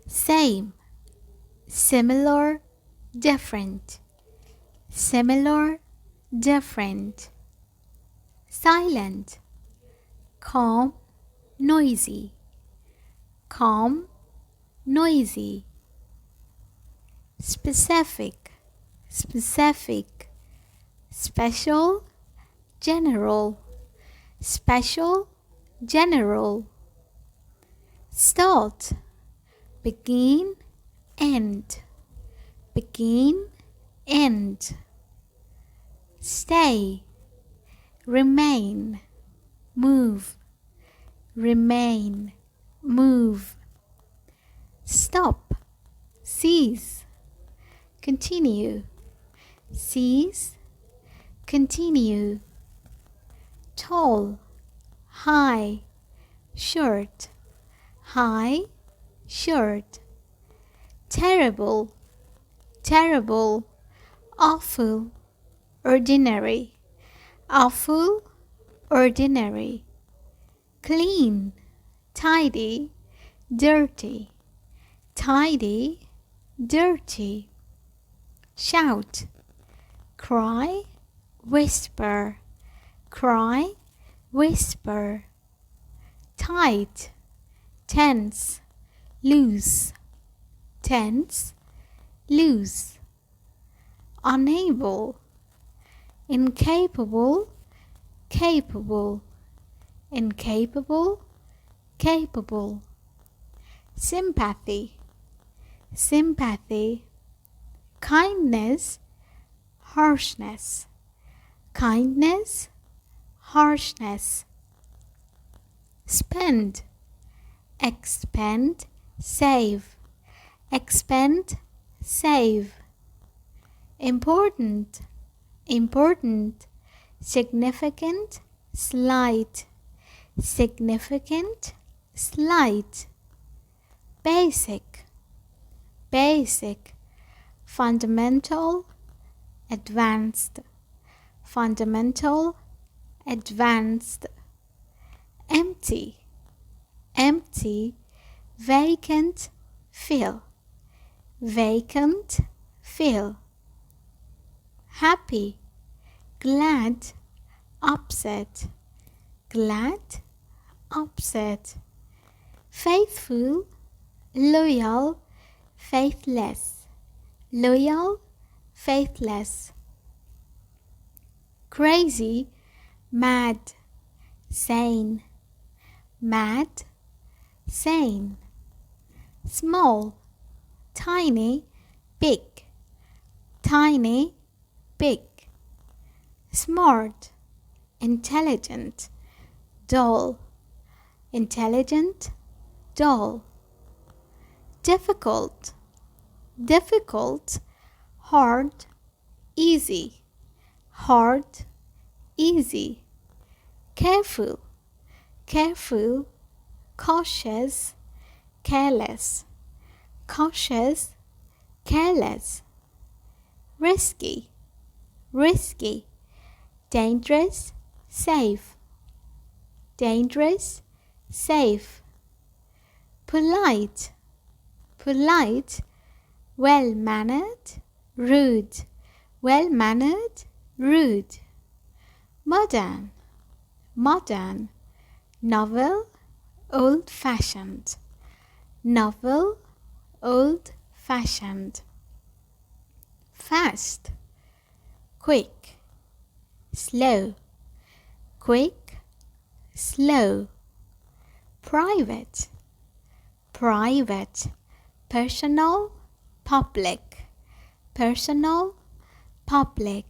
same, similar, different, similar, different. Silent, calm, noisy, calm, noisy. Specific, specific, special, general, special, general. Start, begin, end, begin, end. Stay, remain, move, remain, move. Stop, cease, continue, cease, continue. Tall, high, short, high, short. Terrible, terrible, awful, ordinary, awful, ordinary. Clean, tidy, dirty, tidy, dirty. Shout, cry, whisper, cry, whisper. Tight, tense, loose, tense, loose. Unable, incapable, capable, incapable, capable. Sympathy, sympathy. Kindness, harshness, kindness, harshness. Spend, expend, save, expend, save. Important, important, significant, slight, significant, slight. Basic, basic, fundamental, advanced, fundamental, advanced. Empty, empty, vacant, fill, vacant, fill. Happy, glad, upset, glad, upset. Faithful, loyal, faithless, loyal, faithless. Crazy, mad, sane, mad, sane. Small, tiny, big, tiny, big. Smart, intelligent, dull, intelligent, dull. Difficult, difficult, hard, easy, hard, easy. Careful, careful, cautious, careless, cautious, careless. Risky, risky, dangerous, safe, dangerous, safe. Polite, polite, well-mannered, rude, well-mannered, rude. Modern, modern, novel, old-fashioned, novel, old-fashioned. Fast, quick, slow, quick, slow. Private, private, personal, public, personal, public.